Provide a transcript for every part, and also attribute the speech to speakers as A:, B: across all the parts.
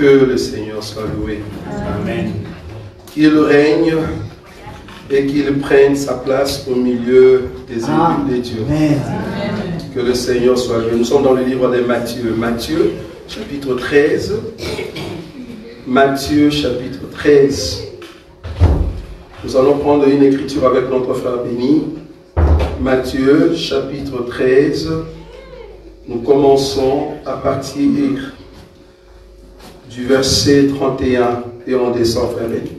A: Que le Seigneur soit loué.
B: Amen.
A: Qu'il règne et qu'il prenne sa place au milieu des élus des dieux.
B: Amen.
A: Que le Seigneur soit loué. Nous sommes dans le livre de Matthieu. Matthieu, chapitre 13. Matthieu, chapitre 13. Nous allons prendre une écriture avec notre frère béni. Matthieu, chapitre 13. Nous commençons à partir du verset 31 et on descend, frère béni.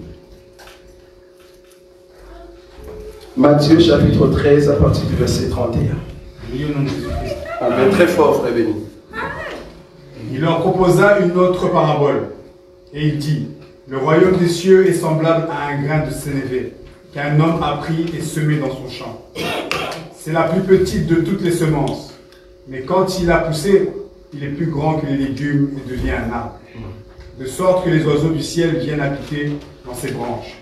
A: Matthieu, chapitre 13, à partir du verset 31. On met très fort, frère béni.
C: Il leur proposa une autre parabole, et il dit, le royaume des cieux est semblable à un grain de sénévé, qu'un homme a pris et semé dans son champ. C'est la plus petite de toutes les semences, mais quand il a poussé, il est plus grand que les légumes et devient un arbre, de sorte que les oiseaux du ciel viennent habiter dans ses branches.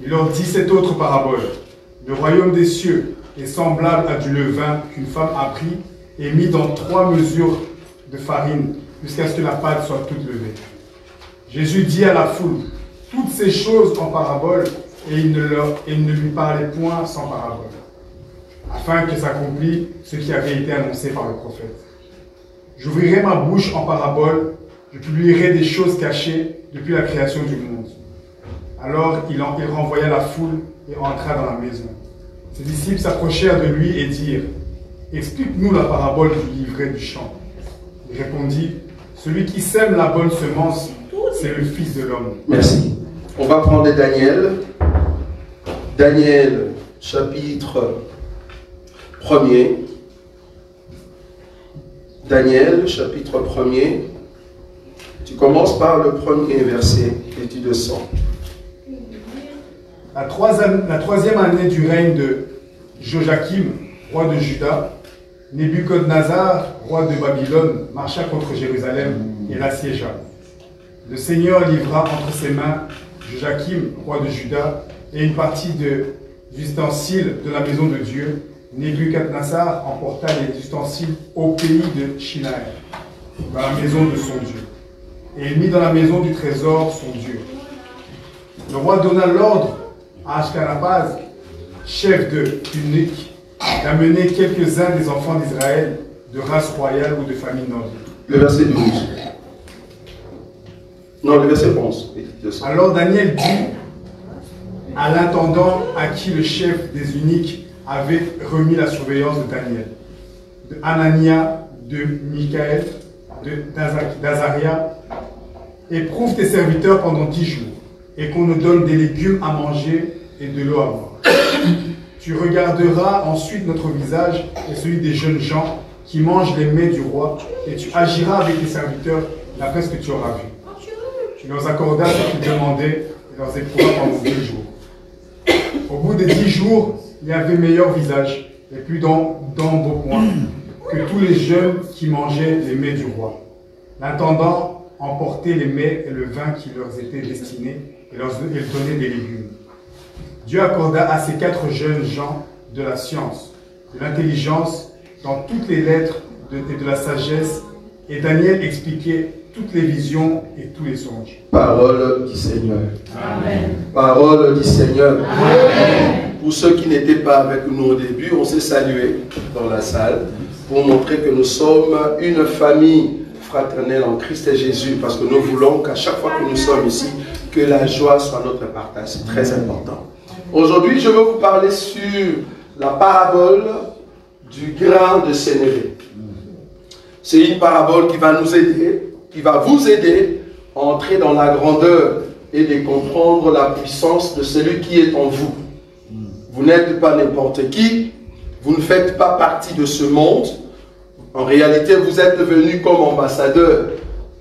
C: Il leur dit cette autre parabole, le royaume des cieux est semblable à du levain qu'une femme a pris et mis dans 3 mesures de farine, jusqu'à ce que la pâte soit toute levée. Jésus dit à la foule toutes ces choses en parabole, et il ne lui parlait point sans parabole, afin que s'accomplisse ce qui avait été annoncé par le prophète. J'ouvrirai ma bouche en parabole, je publierai des choses cachées depuis la création du monde. Alors il renvoya la foule et entra dans la maison. Ses disciples s'approchèrent de lui et dirent, explique-nous la parabole du livret du champ. Il répondit, celui qui sème la bonne semence, c'est le Fils de l'homme.
A: Merci. On va prendre Daniel. Daniel, chapitre 1er. Daniel, chapitre 1er. Tu commences par le premier verset et tu descends.
C: La troisième année du règne de Joachim, roi de Juda, Nebuchadnezzar, roi de Babylone, marcha contre Jérusalem et l'assiégea. Le Seigneur livra entre ses mains Joachim, roi de Juda, et une partie des ustensiles de la maison de Dieu. Nebuchadnezzar emporta les ustensiles au pays de Shinaï, dans la maison de son Dieu, et il mit dans la maison du trésor son Dieu. Le roi donna l'ordre à Ashkenaz, chef de eunuques, d'amener quelques-uns des enfants d'Israël de race royale ou de famille noble.
A: Le verset 12. Non, le verset 11.
C: Alors Daniel dit à l'intendant à qui le chef des eunuques avait remis la surveillance de Daniel, de Anania, de Michaël, d'Azaria, éprouve tes serviteurs pendant 10 jours, et qu'on nous donne des légumes à manger et de l'eau à boire. Tu regarderas ensuite notre visage et celui des jeunes gens qui mangent les mets du roi, et tu agiras avec tes serviteurs d'après ce que tu auras vu. Tu leur accordas ce qu'ils demandaient et leur éprouva pendant 10 jours. Au bout des 10 jours, il y avait meilleur visage et plus d'embonpoint que tous les jeunes qui mangeaient les mets du roi. L'intendant emportait les mets et le vin qui leur étaient destinés et leur donnait des légumes. Dieu accorda à ces 4 jeunes gens de la science, de l'intelligence, dans toutes les lettres et de la sagesse, et Daniel expliquait toutes les visions et tous les songes.
A: Parole du Seigneur.
B: Amen.
A: Parole du Seigneur.
B: Amen.
A: Pour ceux qui n'étaient pas avec nous au début, on s'est salué dans la salle pour montrer que nous sommes une famille fraternelle en Christ et Jésus, parce que nous voulons qu'à chaque fois que nous sommes ici, que la joie soit notre partage. C'est très important. Aujourd'hui, je veux vous parler sur la parabole du grain de sénévé. C'est une parabole qui va nous aider, qui va vous aider à entrer dans la grandeur et de comprendre la puissance de celui qui est en vous. Vous n'êtes pas n'importe qui, vous ne faites pas partie de ce monde. En réalité, vous êtes venu comme ambassadeur,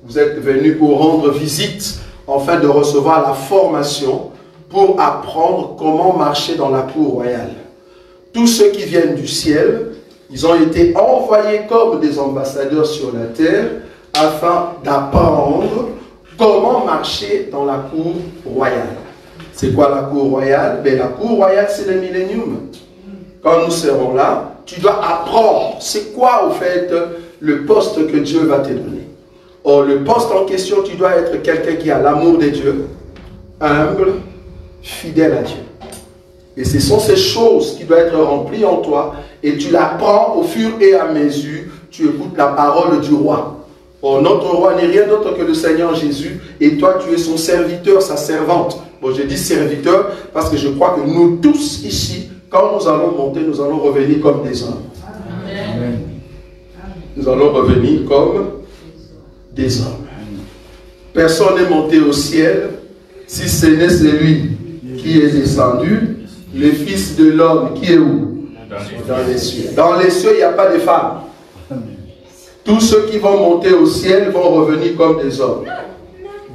A: vous êtes venu pour rendre visite, afin de recevoir la formation pour apprendre comment marcher dans la cour royale. Tous ceux qui viennent du ciel, ils ont été envoyés comme des ambassadeurs sur la terre afin d'apprendre comment marcher dans la cour royale. C'est quoi la cour royale? La cour royale, c'est le millénium. Quand nous serons là, tu dois apprendre c'est quoi au fait le poste que Dieu va te donner. Or, le poste en question, tu dois être quelqu'un qui a l'amour de Dieu, humble, fidèle à Dieu. Et ce sont ces choses qui doivent être remplies en toi et tu l'apprends au fur et à mesure, tu écoutes la parole du roi. Or, notre roi n'est rien d'autre que le Seigneur Jésus et toi, tu es son serviteur, sa servante. Bon, je dis serviteur parce que je crois que nous tous ici, quand nous allons monter, nous allons revenir comme des hommes.
B: Amen.
A: Nous allons revenir comme des hommes. Personne n'est monté au ciel si ce n'est celui qui est descendu, le Fils de l'homme qui est où? Dans les cieux. Dans les cieux, il n'y a pas de femmes. Tous ceux qui vont monter au ciel vont revenir comme des hommes.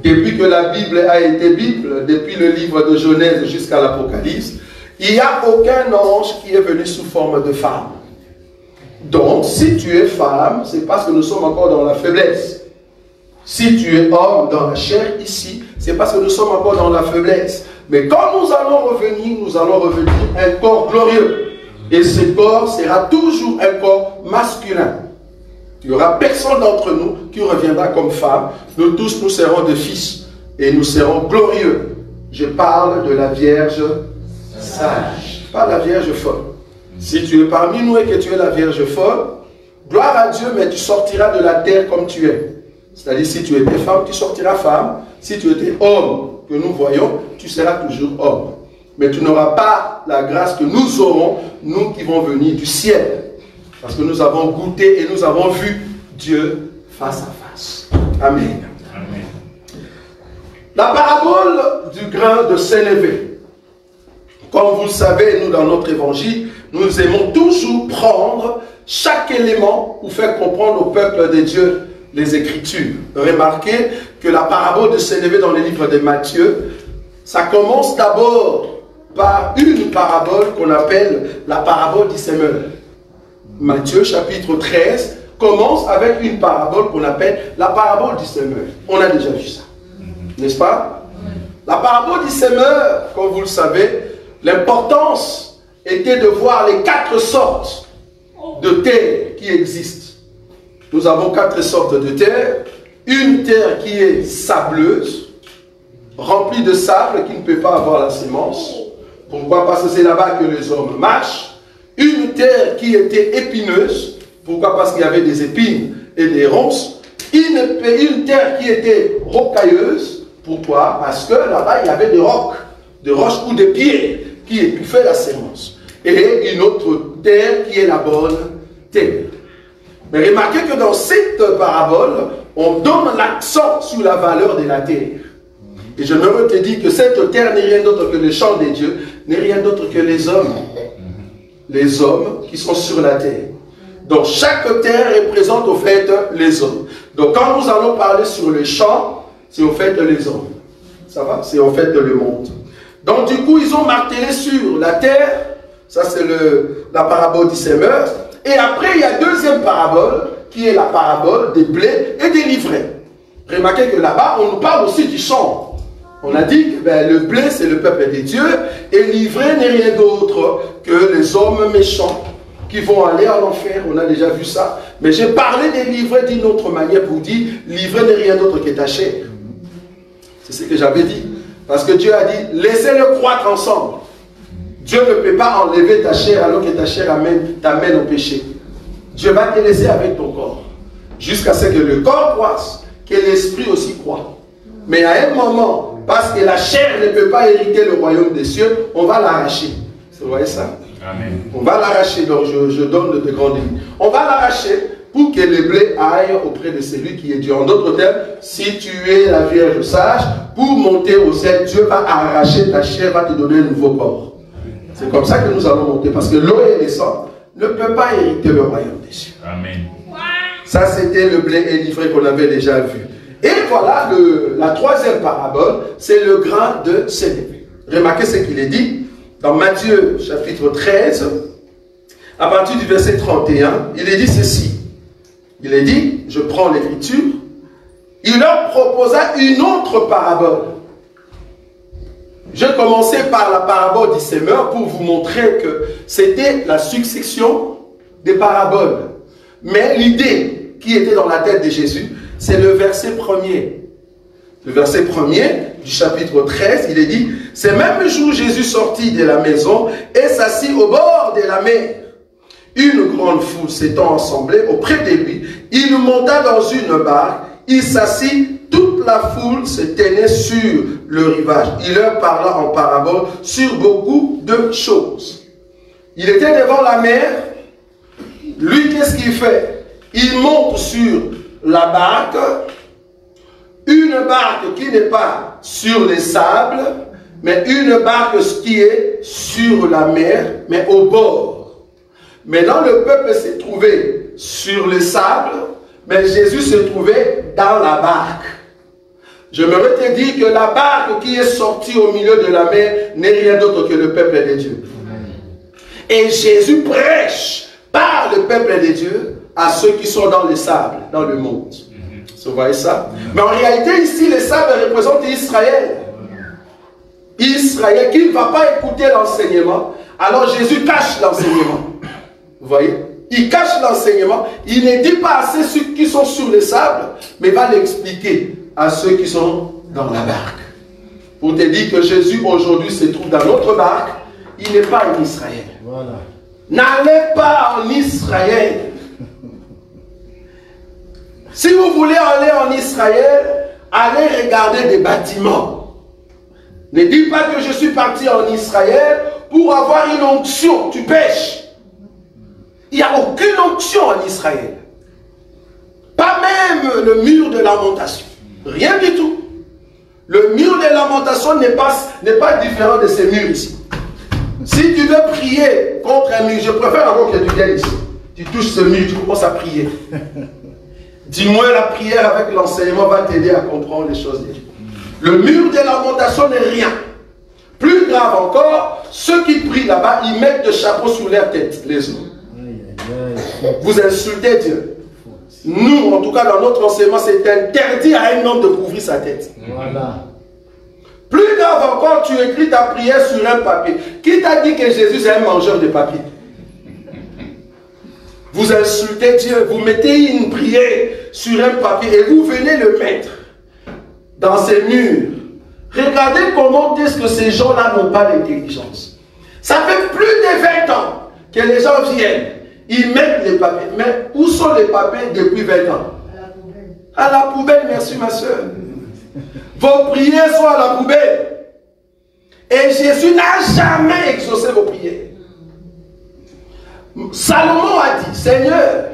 A: Depuis que la Bible a été Bible, depuis le livre de Genèse jusqu'à l'Apocalypse, il n'y a aucun ange qui est venu sous forme de femme. Donc, si tu es femme, c'est parce que nous sommes encore dans la faiblesse. Si tu es homme dans la chair ici, c'est parce que nous sommes encore dans la faiblesse. Mais quand nous allons revenir un corps glorieux. Et ce corps sera toujours un corps masculin. Il n'y aura personne d'entre nous qui reviendra comme femme. Nous tous, nous serons des fils. Et nous serons glorieux. Je parle de la Vierge sage, pas la Vierge folle. Si tu es parmi nous et que tu es la Vierge folle, gloire à Dieu, mais tu sortiras de la terre comme tu es. C'est-à-dire, si tu étais femme, tu sortiras femme. Si tu étais homme, que nous voyons, tu seras toujours homme. Mais tu n'auras pas la grâce que nous aurons, nous qui vont venir du ciel. Parce que nous avons goûté et nous avons vu Dieu face à face. Amen.
B: Amen.
A: La parabole du grain de sénévé. Comme vous le savez, nous dans notre évangile, nous aimons toujours prendre chaque élément pour faire comprendre au peuple de Dieu les Écritures. Remarquez que la parabole de sénévé dans le livre de Matthieu, ça commence d'abord par une parabole qu'on appelle la parabole du semeur. Matthieu chapitre 13 commence avec une parabole qu'on appelle la parabole du semeur. On a déjà vu ça, n'est-ce pas? La parabole du semeur, comme vous le savez, l'importance était de voir les 4 sortes de terre qui existent. Nous avons 4 sortes de terre. Une terre qui est sableuse, remplie de sable, qui ne peut pas avoir la sémence. Pourquoi? Parce que c'est là-bas que les hommes marchent. Une terre qui était épineuse. Pourquoi? Parce qu'il y avait des épines et des ronces. Une terre qui était rocailleuse. Pourquoi? Parce que là-bas, il y avait des roches ou des pierres qui étouffaient la sémence. Et une autre terre qui est la bonne terre. Mais remarquez que dans cette parabole, on donne l'accent sur la valeur de la terre. Et je me te dis que cette terre n'est rien d'autre que le champ des dieux, n'est rien d'autre que les hommes. Les hommes qui sont sur la terre. Donc chaque terre représente au fait les hommes. Donc quand nous allons parler sur le champ, c'est au fait les hommes. Ça va? C'est au fait le monde. Donc du coup, ils ont martelé sur la terre. Ça c'est la parabole du semeur. Et après, il y a deuxième parabole, qui est la parabole des blés et des livrets. Remarquez que là-bas, on nous parle aussi du champ. On a dit que le blé, c'est le peuple des dieux, et l'ivraie n'est rien d'autre que les hommes méchants qui vont aller en enfer. On a déjà vu ça. Mais j'ai parlé des livrets d'une autre manière pour dire, l'ivraie n'est rien d'autre que ta chair. C'est ce que j'avais dit. Parce que Dieu a dit, laissez-le croître ensemble. Dieu ne peut pas enlever ta chair alors que ta chair t'amène au péché. Dieu va te laisser avec ton corps. Jusqu'à ce que le corps croisse, que l'esprit aussi croît. Mais à un moment, parce que la chair ne peut pas hériter le royaume des cieux, on va l'arracher. Vous voyez ça?
B: Amen.
A: On va l'arracher, donc je donne de grandes lignes. On va l'arracher pour que le blé aille auprès de celui qui est Dieu. En d'autres termes, si tu es la Vierge sage, pour monter au ciel, Dieu va arracher ta chair, va te donner un nouveau corps. C'est comme ça que nous allons monter, parce que l'eau et le sang ne peuvent pas hériter le royaume des cieux.
B: Amen.
A: Ça, c'était le blé et l'ivraie qu'on avait déjà vu. Et voilà, la troisième parabole, c'est le grain de sénévé. Remarquez ce qu'il est dit dans Matthieu chapitre 13, à partir du verset 31, il est dit ceci. Il est dit, je prends l'écriture, il leur proposa une autre parabole. Je commençais par la parabole du semeur pour vous montrer que c'était la succession des paraboles. Mais l'idée qui était dans la tête de Jésus, C'est le verset 1er. Le verset 1er du chapitre 13, il est dit, « Ce même jour, Jésus sortit de la maison et s'assit au bord de la mer. Une grande foule s'étant assemblée auprès de lui, il monta dans une barque, il s'assit, toute la foule se tenait sur le rivage. Il leur parla en parabole sur beaucoup de choses. » Il était devant la mer. Lui, qu'est-ce qu'il fait? Il monte sur la barque, une barque qui n'est pas sur les sables, mais une barque qui est sur la mer, mais au bord. Maintenant, le peuple s'est trouvé sur les sables, mais Jésus se trouvait dans la barque. J'aimerais te dire que la barque qui est sortie au milieu de la mer n'est rien d'autre que le peuple de Dieu. Et Jésus prêche par le peuple de Dieu à ceux qui sont dans les sables, dans le monde. Vous voyez ça? Mais en réalité, ici, les sables représentent Israël. Israël qui ne va pas écouter l'enseignement. Alors Jésus cache l'enseignement. Vous voyez? Il cache l'enseignement. Il ne dit pas à ceux qui sont sur les sables, mais va l'expliquer à ceux qui sont dans la barque. Pour te dire que Jésus aujourd'hui se trouve dans notre barque. Il n'est pas en Israël. Voilà. N'allez pas en Israël. Si vous voulez aller en Israël, allez regarder des bâtiments. Ne dis pas que je suis parti en Israël pour avoir une onction. Tu pêches. Il n'y a aucune onction en Israël. Pas même le mur de lamentation. Rien du tout. Le mur de lamentation n'est pas différent de ces murs ici. Si tu veux prier contre un mur, je préfère encore que tu viennes ici. Tu touches ce mur, tu commences à prier. Dis-moi, la prière avec l'enseignement va t'aider à comprendre les choses de Dieu. Le mur de lamentation n'est rien. Plus grave encore, ceux qui prient là-bas, ils mettent de chapeaux sur leur tête, les hommes. Vous insultez Dieu. Nous, en tout cas, dans notre enseignement, c'est interdit à un homme de couvrir sa tête. Voilà. Plus grave encore, tu écris ta prière sur un papier. Qui t'a dit que Jésus est un mangeur de papier? Vous insultez Dieu, vous mettez une prière sur un papier et vous venez le mettre dans ces murs. Regardez comment est-ce que ces gens-là n'ont pas d'intelligence. Ça fait plus de 20 ans que les gens viennent. Ils mettent les papiers. Mais où sont les papiers depuis 20 ans? À la poubelle, merci ma soeur. Vos prières sont à la poubelle. Et Jésus n'a jamais exaucé vos prières. Salomon a dit, Seigneur,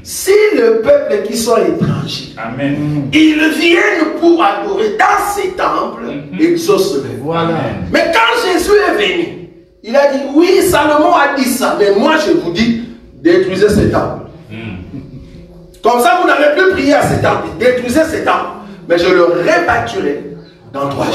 A: si le peuple qui sont étrangers, Amen, ils viennent pour adorer dans ces temples, exauce-les. Voilà. Mais quand Jésus est venu, il a dit, oui, Salomon a dit ça, mais moi je vous dis, détruisez ces temples. Comme ça, vous n'avez plus prié à ces temples. Détruisez ces temples. Mais je le rebâtirai dans 3 jours.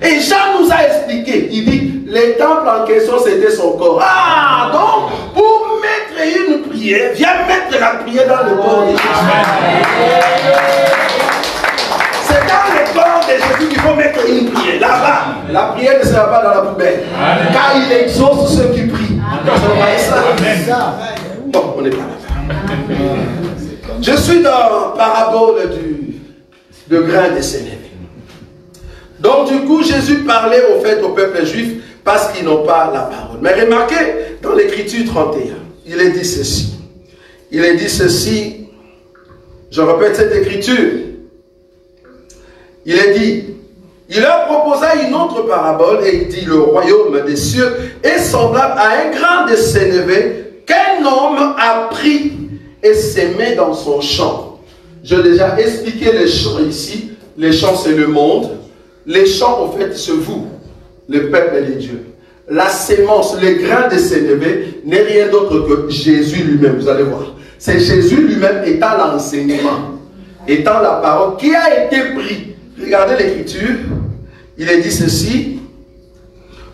A: Et Jean nous a expliqué, il dit, les temples en question, c'était son corps. Ah, donc, pour mettre une prière, viens mettre la prière dans le corps de Jésus. C'est dans le corps de Jésus qu'il faut mettre une prière. Là-bas, la prière ne sera pas dans la poubelle. Car il exauce ceux qui prient. Vous voyez ça? Bon, on n'est pas là. Je suis dans la parabole de grain de sénévé. Donc du coup, Jésus parlait au fait au peuple juif parce qu'ils n'ont pas la parole. Mais remarquez, dans l'écriture 31, il est dit ceci. Il est dit ceci, je répète cette écriture. Il est dit, il leur proposa une autre parabole et il dit, le royaume des cieux est semblable à un grain de sénévé qu'un homme a pris et s'aimé dans son champ. J'ai déjà expliqué les champs ici. Les champs, c'est le monde. Les champs, en fait, c'est vous, le peuple de Dieu. La sémence, le grain de sénévé n'est rien d'autre que Jésus lui-même. Vous allez voir. C'est Jésus lui-même étant l'enseignement, étant la parole qui a été pris. Regardez l'écriture. Il est dit ceci.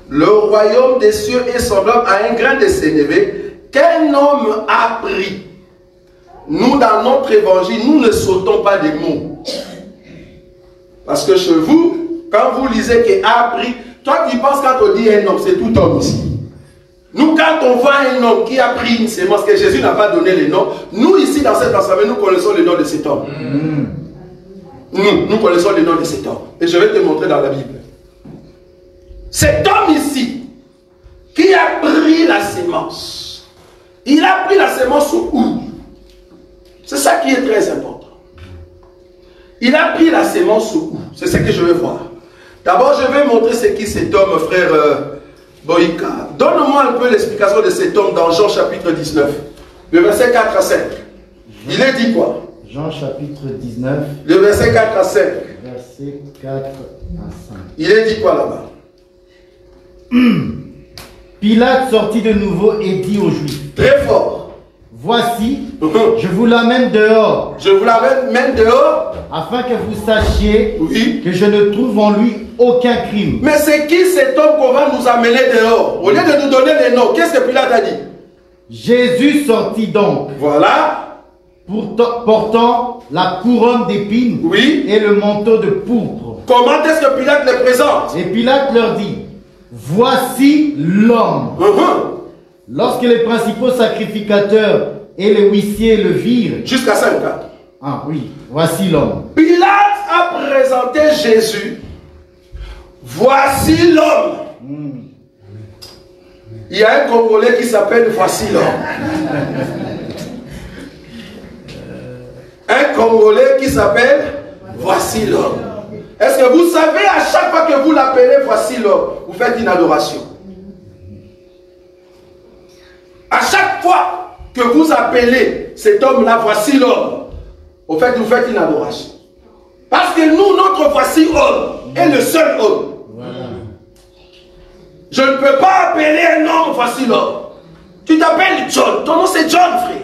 A: Le royaume des cieux est semblable à un grain de sénévé qu'un homme a pris. Nous, dans notre évangile, nous ne sautons pas des mots. Parce que chez vous, quand vous lisez qu'il a pris, toi qui penses quand on dit un homme, c'est tout homme ici. Nous, quand on voit un homme qui a pris une sémence, que Jésus n'a pas donné les noms, nous ici dans cette assemblée, nous connaissons le nom de cet homme. Nous connaissons le nom de cet homme. Et je vais te montrer dans la Bible. Cet homme ici, qui a pris la sémence, il a pris la sémence où? C'est ça qui est très important. Il a pris la sémence où? C'est ce que je vais voir. D'abord, je vais montrer ce qui cet homme, frère Boïka. Donne-moi un peu l'explication de cet homme dans Jean chapitre 19, le verset 4 à 5. Il est dit quoi?
D: Jean chapitre 19,
A: le verset 4 à 5.
D: Verset 4 à 5.
A: Il est dit quoi là-bas?
D: Pilate sortit de nouveau et dit aux Juifs,
A: très fort,
D: voici, je vous l'amène dehors.
A: Je vous l'amène dehors.
D: Afin que vous sachiez
A: oui,
D: que je ne trouve en lui aucun crime.
A: Mais c'est qui cet homme qu'on va nous amener dehors? Au lieu de nous donner les noms, qu'est-ce que Pilate a dit?
D: Jésus sortit donc.
A: Voilà.
D: Portant la couronne d'épines,
A: oui,
D: et le manteau de pourpre.
A: Comment est-ce que Pilate le présente?
D: Et Pilate leur dit, voici l'homme. Lorsque les principaux sacrificateurs et les huissiers le virent.
A: Jusqu'à 5 ans.
D: Ah oui, voici l'homme.
A: Pilate a présenté Jésus. Voici l'homme. Il y a un Congolais qui s'appelle voici l'homme. Un Congolais qui s'appelle voici l'homme. Est-ce que vous savez, à chaque fois que vous l'appelez voici l'homme, vous faites une adoration? À chaque fois que vous appelez cet homme-là, voici l'homme, au fait, vous faites une adoration. Parce que nous, notre voici homme est le seul homme. Voilà. Je ne peux pas appeler un homme voici l'homme. Tu t'appelles John, ton nom c'est John, frère.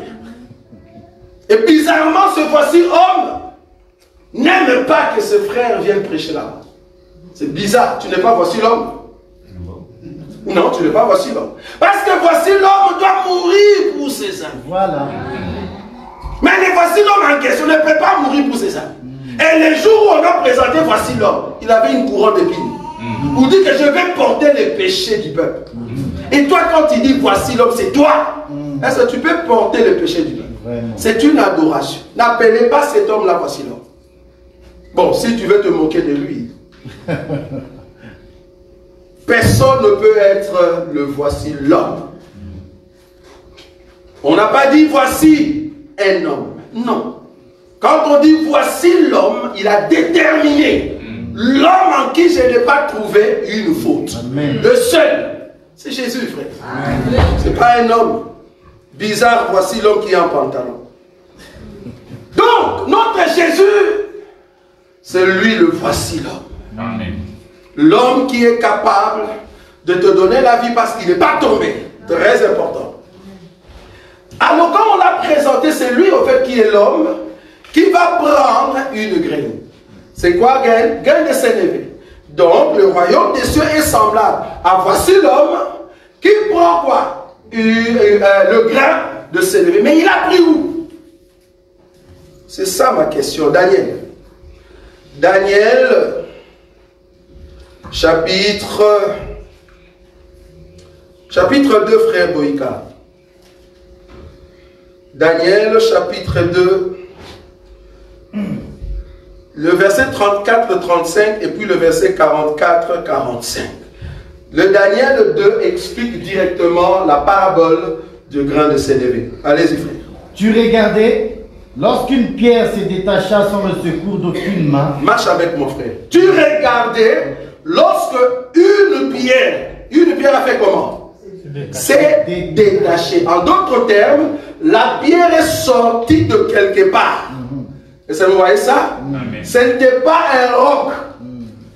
A: Et bizarrement, ce voici homme n'aime pas que ce frère vienne prêcher là-bas. C'est bizarre, tu n'es pas voici l'homme. Non, tu n'es pas voici l'homme. Parce que voici l'homme doit mourir pour ses âmes.
D: Voilà.
A: Mais le voici l'homme en question ne peut pas mourir pour ses âmes. Et le jour où on a présenté voici l'homme, il avait une couronne d'épines. On dit que je vais porter les péchés du peuple. Et toi, quand il dit voici l'homme, c'est toi. Est-ce que tu peux porter les péchés du peuple? C'est une adoration. N'appelez pas cet homme-là voici l'homme. Bon, si tu veux te moquer de lui. Personne ne peut être le voici l'homme. On n'a pas dit voici un homme. Non. Quand on dit voici l'homme, il a déterminé l'homme en qui je n'ai pas trouvé une faute. Amen. Le seul, c'est Jésus, frère. Ce n'est pas un homme bizarre, voici l'homme qui est en pantalon. Donc, notre Jésus, c'est lui le voici l'homme. Amen. L'homme qui est capable de te donner la vie parce qu'il n'est pas tombé. Très important. Alors quand on l'a présenté, c'est lui au fait qui est l'homme qui va prendre une graine. C'est quoi graine? Graine de sénévé. Donc le royaume des cieux est semblable à voici l'homme qui prend quoi? Le grain de sénévé. Mais il a pris où? C'est ça ma question. Daniel, chapitre 2, frère Boïka. Daniel, chapitre 2, le verset 34-35 et puis le verset 44-45. Le Daniel 2 explique directement la parabole du grain de sénévé. Allez-y, frère. Tu
D: regardais, lorsqu'une pierre s'est détachée sans le secours d'aucune main.
A: Marche avec mon frère. Tu regardais, lorsque une pierre a fait comment? C'est détaché. En d'autres termes, la pierre est sortie de quelque part. Est-ce que vous voyez ça? Ce n'était pas un roc.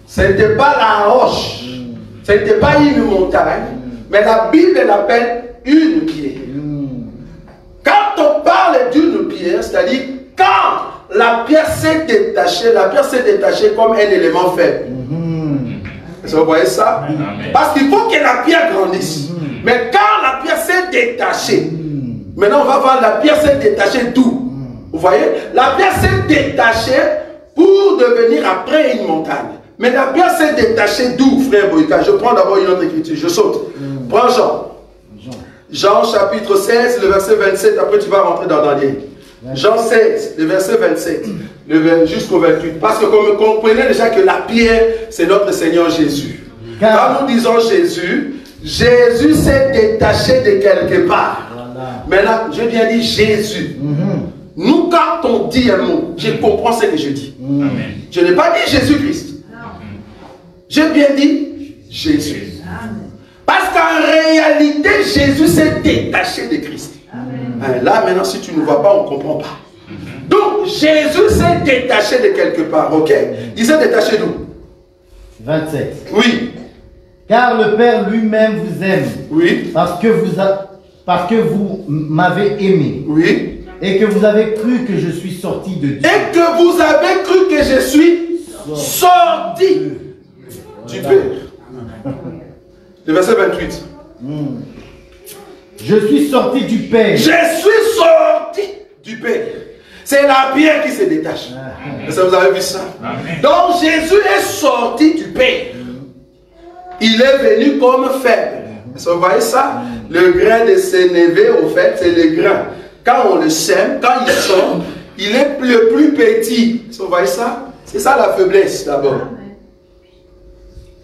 A: Ce n'était pas la roche. Ce n'était pas une montagne. Mais la Bible l'appelle une pierre. Quand on parle d'une pierre, c'est-à-dire quand la pierre s'est détachée comme un élément faible. Est-ce que vous voyez ça? Parce qu'il faut que la pierre grandisse. Mais quand la pierre s'est détachée, maintenant on va voir la pierre s'est détachée d'où? Vous voyez? La pierre s'est détachée pour devenir après une montagne. Mais la pierre s'est détachée d'où, frère Boïka? Je prends d'abord une autre écriture, je saute. Prends Jean. Jean chapitre 16, le verset 27, après tu vas rentrer dans Daniel. Jean 16, le verset 27, jusqu'au 28. Parce que comme vous comprenez déjà que la pierre, c'est notre Seigneur Jésus. Quand nous disons Jésus, Jésus s'est détaché de quelque part. Voilà. Maintenant, je viens dire Jésus. Nous, quand on dit un mot, je comprends ce que je dis. Amen. Je n'ai pas dit Jésus-Christ. J'ai bien dit Jésus. Parce qu'en réalité, Jésus s'est détaché de Christ. Là, maintenant, si tu ne vois pas, on ne comprend pas. Donc, Jésus s'est détaché de quelque part. Ok? Il s'est détaché d'où?
D: 27.
A: Oui.
D: Car le Père lui-même vous aime.
A: Oui.
D: Parce que vous m'avez aimé.
A: Oui.
D: Et que vous avez cru que je suis sorti de Dieu.
A: Et que vous avez cru que je suis sorti du Père. Le verset 28.
D: Je suis sorti du Père.
A: Je suis sorti du Père. C'est la pierre qui se détache. Est-ce que vous avez vu ça? Amen. Donc Jésus est sorti du Père. Il est venu comme faible. Est-ce que vous voyez ça? Le grain de sénévé, au fait, c'est le grain. Quand on le sème, quand il sort, il est le plus petit. Est-ce que vous voyez ça? C'est ça la faiblesse d'abord.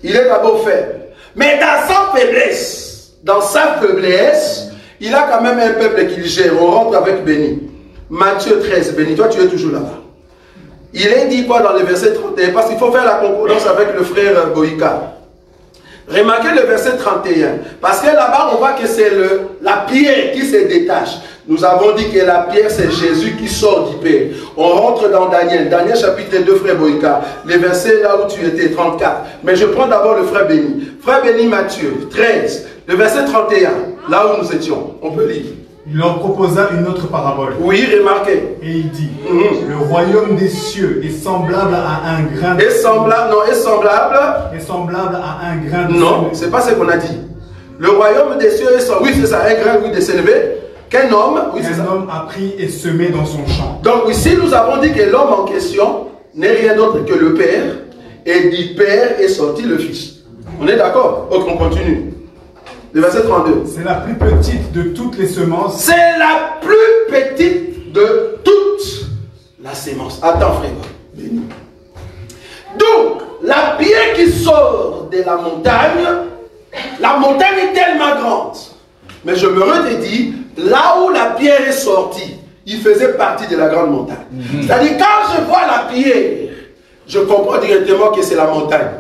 A: Il est d'abord faible. Mais dans sa faiblesse, il a quand même un peuple qu'il gère. On rentre avec Béni. Matthieu 13, Béni, toi tu es toujours là-bas. Il est dit quoi dans le verset 31? Parce qu'il faut faire la concordance avec le frère Boïka. Remarquez le verset 31. Parce que là-bas, on voit que c'est la pierre qui se détache. Nous avons dit que la pierre, c'est Jésus qui sort du Père. On rentre dans Daniel. Daniel chapitre 2, frère Boïka. Les versets là où tu étais, 34. Mais je prends d'abord le frère Béni. Frère Béni Matthieu 13, le verset 31. Là où nous étions. On peut lire.
C: Il leur proposa une autre parabole.
A: Oui, remarquez.
C: Et il dit, le royaume des cieux est semblable à un grain de...
A: Est semblable
C: à un grain de...
A: Non, c'est pas ce qu'on a dit. Le royaume des cieux est semblable... Oui, c'est ça, un grain de sénévé. Qu'un homme... Oui,
C: un homme a pris et semé dans son champ.
A: Donc ici, nous avons dit que l'homme en question n'est rien d'autre que le Père. Et du Père est sorti le Fils. On est d'accord? Ok, on continue. Le verset 32.
C: C'est la plus petite de toutes les semences.
A: C'est la plus petite de toute la sémence. Attends, frère. Donc, la pierre qui sort de la montagne est tellement grande. Mais je me redis, là où la pierre est sortie, il faisait partie de la grande montagne. C'est-à-dire, quand je vois la pierre, je comprends directement que c'est la montagne.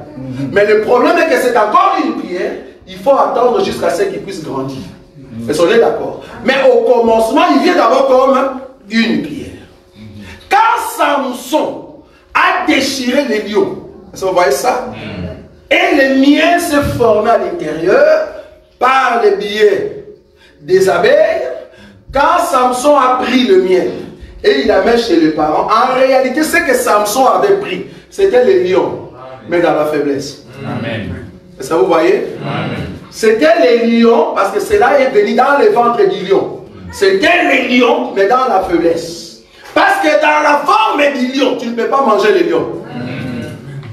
A: Mais le problème est que c'est encore une pierre. Il faut attendre jusqu'à ce qu'il puisse grandir. Est-ce qu'on est d'accord? Mais au commencement, il vient d'abord comme une pierre. Quand Samson a déchiré les lions, est-ce que vous voyez ça? Et le miel se formait à l'intérieur par le biais des abeilles. Quand Samson a pris le miel et il l'a mis chez les parents, en réalité, ce que Samson avait pris, c'était les lions, mais dans la faiblesse. Amen. Est-ce que vous voyez? C'était les lions, parce que cela est venu dans le ventre du lion. C'était les lions, mais dans la faiblesse. Parce que dans la forme du lion, tu ne peux pas manger les lions.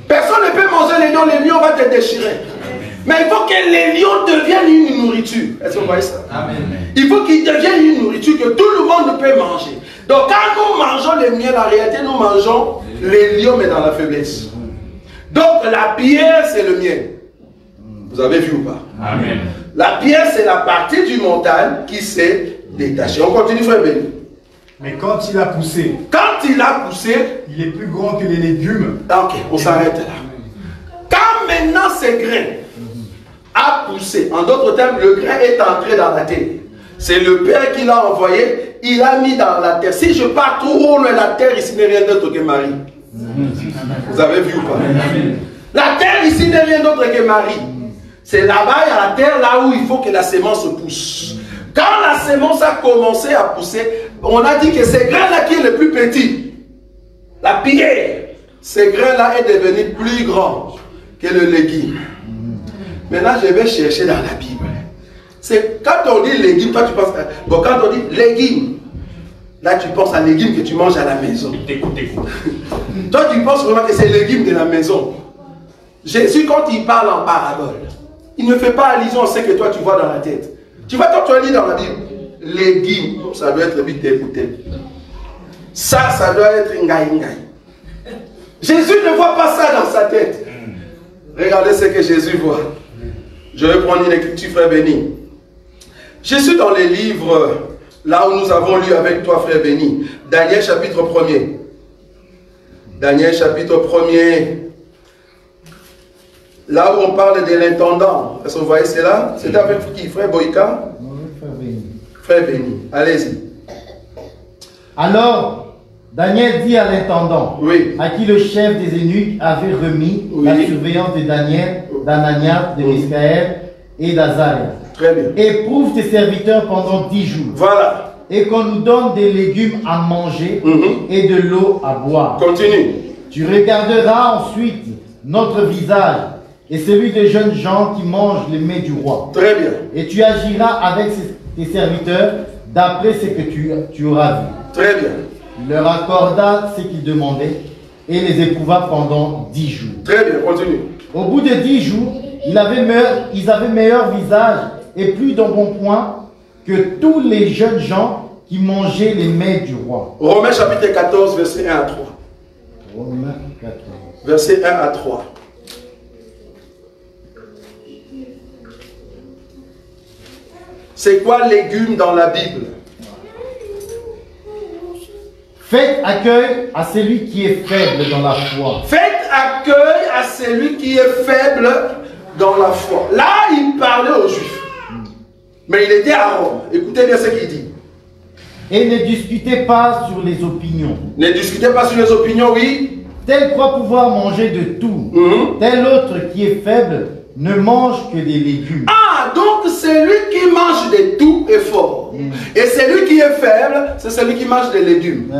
A: Personne ne peut manger les lions vont te déchirer. Mais il faut que les lions deviennent une nourriture. Est-ce que vous voyez ça? Il faut qu'ils deviennent une nourriture que tout le monde peut manger. Donc quand nous mangeons le miel, en réalité, nous mangeons les lions, mais dans la faiblesse. Donc la pierre, c'est le miel. Vous avez vu ou pas? Amen. La pierre, c'est la partie du montagne qui s'est détachée. On continue, frère Béni.
C: Mais quand il a poussé,
A: il
C: est plus grand que les légumes.
A: Ok, on s'arrête là. Quand maintenant ce grain a poussé, en d'autres termes, le grain est entré dans la terre. C'est le Père qui l'a envoyé, il l'a mis dans la terre. Si je pars trop loin, la terre ici n'est rien d'autre que Marie. Vous avez vu ou pas? La terre ici n'est rien d'autre que Marie. C'est là-bas, il y a la terre, là où il faut que la sémence pousse. Quand la sémence a commencé à pousser, on a dit que ce grain-là qui est le plus petit, la pierre, ce grain-là est devenu plus grand que le légume. Maintenant, je vais chercher dans la Bible. C'est quand on dit légume, toi tu penses... Bon, quand on dit légume, là tu penses à légumes que tu manges à la maison. Toi tu penses vraiment que c'est légumes de la maison. Jésus, quand il parle en parabole, il ne fait pas allusion à ce que toi tu vois dans la tête. Tu vois, quand tu as lu dans la Bible, légumes, ça doit être le but d'écouter. Ça doit être ngaï. Jésus ne voit pas ça dans sa tête. Regardez ce que Jésus voit. Je vais prendre une écriture, frère Béni. Je suis dans les livres, là où nous avons lu avec toi, frère Béni. Daniel chapitre 1er. Daniel chapitre 1er. Là où on parle de l'intendant. Est-ce que vous voyez cela? C'était avec qui? Frère Boïka?
D: Frère Béni.
A: Frère Béni. Allez-y.
D: Alors, Daniel dit à l'intendant,
A: oui,
D: à qui le chef des eunuques avait remis la surveillance de Daniel, d'Ananias, de Misaël et d'Azaria.
A: Très bien.
D: Éprouve tes serviteurs pendant 10 jours.
A: Voilà.
D: Et qu'on nous donne des légumes à manger et de l'eau à boire.
A: Continue.
D: Tu regarderas ensuite notre visage et celui des jeunes gens qui mangent les mets du roi.
A: Très bien.
D: Et tu agiras avec tes serviteurs d'après ce que tu auras vu.
A: Très bien.
D: Il leur accorda ce qu'ils demandaient et les éprouva pendant 10 jours.
A: Très bien, continue.
D: Au bout de 10 jours, ils avaient meilleur visage et plus d'embonpoint que tous les jeunes gens qui mangeaient les mets du roi.
A: Romains chapitre 14, verset 1 à 3.
D: Romains 14.
A: Verset 1 à 3. C'est quoi légumes dans la Bible?
D: Faites accueil à celui qui est faible dans la foi.
A: Faites accueil à celui qui est faible dans la foi. Là, il parlait aux Juifs. Mais il était à Rome. Écoutez bien ce qu'il dit.
D: Et ne discutez pas sur les opinions.
A: Ne discutez pas sur les opinions, oui.
D: Tel croit pouvoir manger de tout. Tel autre qui est faible ne mange que des légumes.
A: Ah, donc celui qui mange de tout est fort. Et celui qui est faible, c'est celui qui mange des légumes.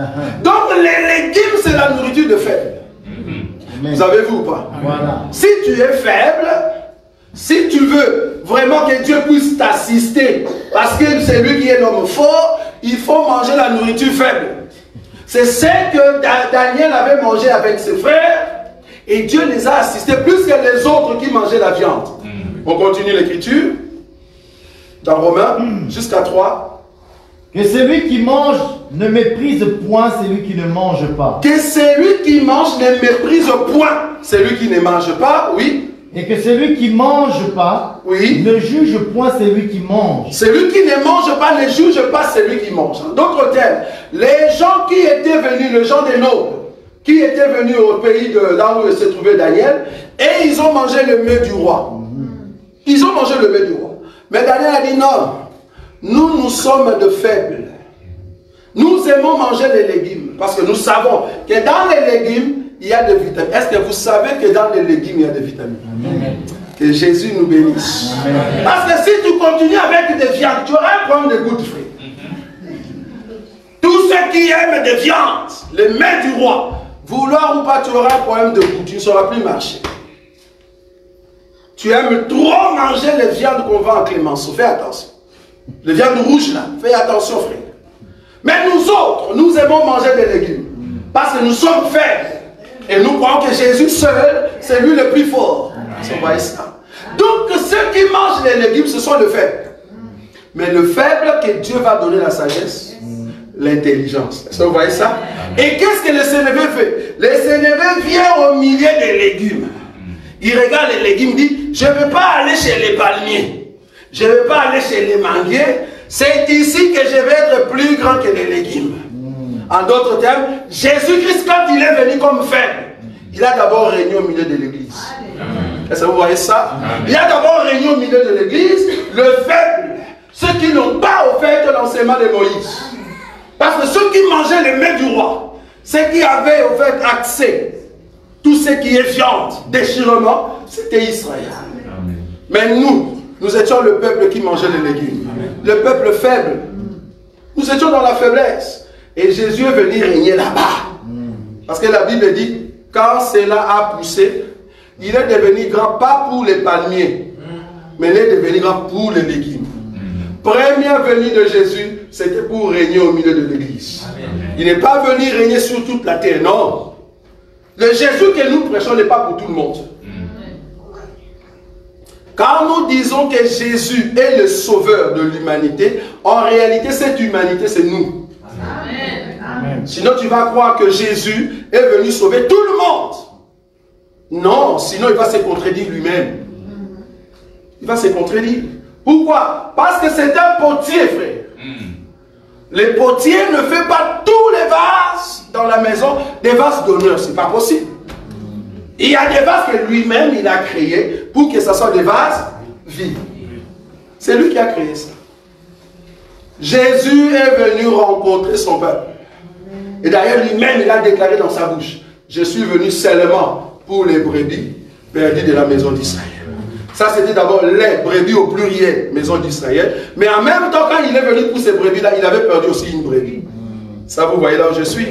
A: Donc les légumes, c'est la nourriture de faible. Vous avez vu ou pas?
D: Voilà.
A: Si tu es faible, si tu veux vraiment que Dieu puisse t'assister, parce que c'est lui qui est l'homme fort, il faut manger la nourriture faible. C'est ce que Daniel avait mangé avec ses frères, et Dieu les a assistés plus que les autres qui mangeaient la viande. On continue l'écriture, dans Romains, jusqu'à 3.
D: Que celui qui mange ne méprise point celui qui ne mange pas.
A: Que celui qui mange ne méprise point celui qui ne mange pas, oui.
D: Et que celui qui ne mange pas ne juge point celui qui mange.
A: Celui qui ne mange pas ne juge pas celui qui mange. En d'autres termes, les gens qui étaient venus, les gens des nobles, qui étaient venus au pays de là où se trouvait Daniel, et ils ont mangé le mets du roi. Ils ont mangé le mets du roi. Mais Daniel a dit non, nous sommes de faibles. Nous aimons manger les légumes, parce que nous savons que dans les légumes, il y a des vitamines. Est-ce que vous savez que dans les légumes, il y a des vitamines? Amen. Que Jésus nous bénisse. Amen. Parce que si tu continues avec des viandes, tu auras un problème de goût de fruits. Tous ceux qui aiment des viandes, les mets du roi, vouloir ou pas, tu auras un problème de goût. Tu ne sauras plus marcher. Tu aimes trop manger les viandes qu'on vend en Clémenceau. Fais attention. Les viandes rouges là, fais attention frère. Mais nous autres, nous aimons manger des légumes. Parce que nous sommes faibles. Et nous croyons que Jésus seul, c'est lui le plus fort. Vous voyez ça? Donc ceux qui mangent les légumes, ce sont les faibles. Mais le faible, que Dieu va donner la sagesse, l'intelligence. Vous voyez ça? Et qu'est-ce que le Sénévé fait? Le Sénévé vient au milieu des légumes. Il regarde les légumes, il dit, je ne veux pas aller chez les palmiers. Je ne veux pas aller chez les manguiers. C'est ici que je vais être plus grand que les légumes. En d'autres termes, Jésus-Christ, quand il est venu comme faible, il a d'abord régné au milieu de l'église. Est-ce que vous voyez ça? Il a d'abord régné au milieu de l'église, le faible, ceux qui n'ont pas offert l'enseignement de Moïse. Parce que ceux qui mangeaient les mets du roi, ceux qui avaient offert accès, tout ce qui est viande, déchirement, c'était Israël. Mais nous étions le peuple qui mangeait les légumes. Le peuple faible. Nous étions dans la faiblesse. Et Jésus est venu régner là-bas. Parce que la Bible dit, quand cela a poussé, il est devenu grand, pas pour les palmiers, mais il est devenu grand pour les légumes. Première venue de Jésus, c'était pour régner au milieu de l'église. Il n'est pas venu régner sur toute la terre, non. Le Jésus que nous prêchons n'est pas pour tout le monde. Quand nous disons que Jésus est le sauveur de l'humanité, en réalité, cette humanité, c'est nous.
B: Amen.
A: Sinon, tu vas croire que Jésus est venu sauver tout le monde. Non, sinon il va se contredire lui-même. Il va se contredire. Pourquoi? Parce que c'est un potier, frère. Le potier ne fait pas tous les vases dans la maison, des vases d'honneur. C'est pas possible. Il y a des vases que lui-même il a créés pour que ce soit des vases vides. C'est lui qui a créé ça. Jésus est venu rencontrer son peuple. Et d'ailleurs lui-même il a déclaré dans sa bouche: je suis venu seulement pour les brebis perdues de la maison d'Israël. Ça c'était d'abord les brebis au pluriel, maison d'Israël. Mais en même temps quand il est venu pour ces brebis-là, il avait perdu aussi une brebis. Ça vous voyez là où je suis?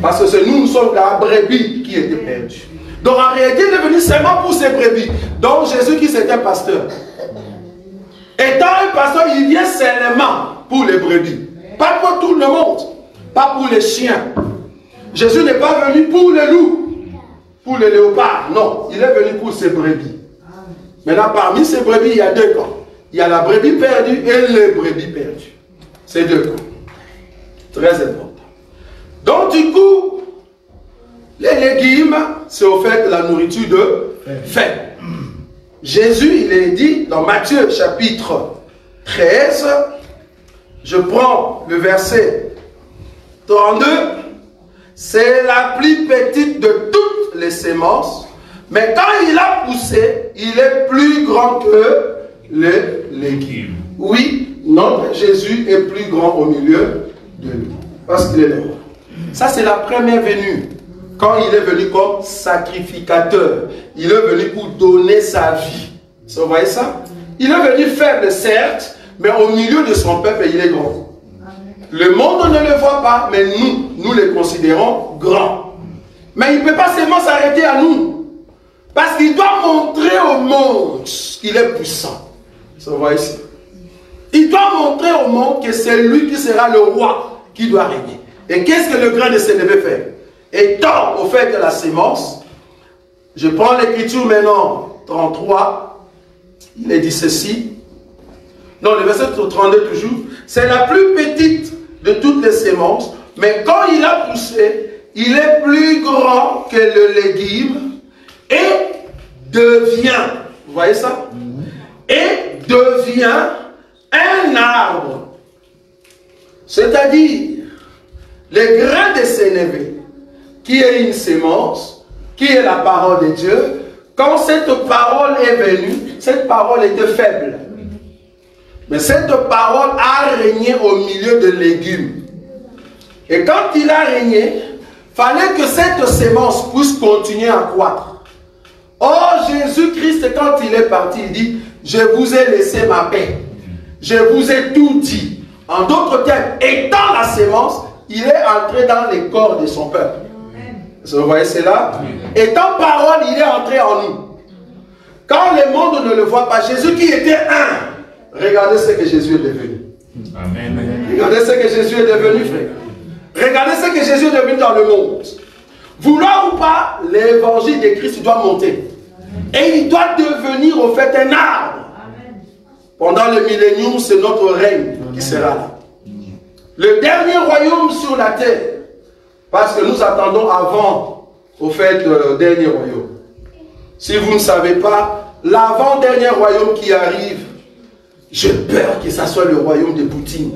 A: Parce que c'est nous sommes la brebis qui était perdue. Donc en réalité il est venu seulement pour ces brebis. Donc Jésus qui c'était pasteur. Étant un pasteur, il vient seulement pour les brebis. Pas pour tout le monde. Pas pour les chiens. Jésus n'est pas venu pour les loups, pour les léopards. Non, il est venu pour ses brebis. Maintenant, parmi ces brebis, il y a deux camps. Il y a la brebis perdue et les brebis perdues. C'est deux camps. Très important. Donc, du coup, les légumes, c'est au fait la nourriture de faim. Jésus, il est dit dans Matthieu chapitre 13, je prends le verset 32, c'est la plus petite de toutes les semences, mais quand il a poussé, il est plus grand que les légumes. Oui, notre Jésus est plus grand au milieu de nous, parce qu'il est là. Ça, c'est la première venue. Quand il est venu comme sacrificateur, il est venu pour donner sa vie. Vous voyez ça? Il est venu faible, certes, mais au milieu de son peuple, il est grand. Le monde ne le voit pas, mais nous les considérons grands. Mais il ne peut pas seulement s'arrêter à nous. Parce qu'il doit montrer au monde qu'il est puissant. Vous voyez ça? Il doit montrer au monde que c'est lui qui sera le roi qui doit régner. Et qu'est-ce que le grain de sénévé fait? Étant au fait de la sémence, je prends l'écriture maintenant, 33, il est dit ceci. Non, le verset 32 toujours. C'est la plus petite de toutes les sémences, mais quand il a poussé, il est plus grand que le légume et devient, vous voyez ça? Et devient un arbre. C'est-à-dire, le grain de sénévé, qui est une sémence, qui est la parole de Dieu, quand cette parole est venue, cette parole était faible. Mais cette parole a régné au milieu de légumes. Et quand il a régné, il fallait que cette sémence puisse continuer à croître. Or, Jésus-Christ, quand il est parti, il dit, je vous ai laissé ma paix. Je vous ai tout dit. En d'autres termes, étant la sémence, il est entré dans les corps de son peuple. Vous voyez cela? Étant parole, il est entré en nous. Quand le monde ne le voit pas, Jésus qui était un, regardez ce que Jésus est devenu.
B: Amen.
A: Regardez ce que Jésus est devenu, frère. Regardez ce que Jésus est devenu dans le monde. Vouloir ou pas, l'évangile de Christ doit monter. Et il doit devenir au fait un arbre. Pendant le millénium, c'est notre règne qui sera là. Le dernier royaume sur la terre. Parce que nous attendons avant, au fait, le dernier royaume. Si vous ne savez pas, l'avant-dernier royaume qui arrive, j'ai peur que ça soit le royaume de Poutine.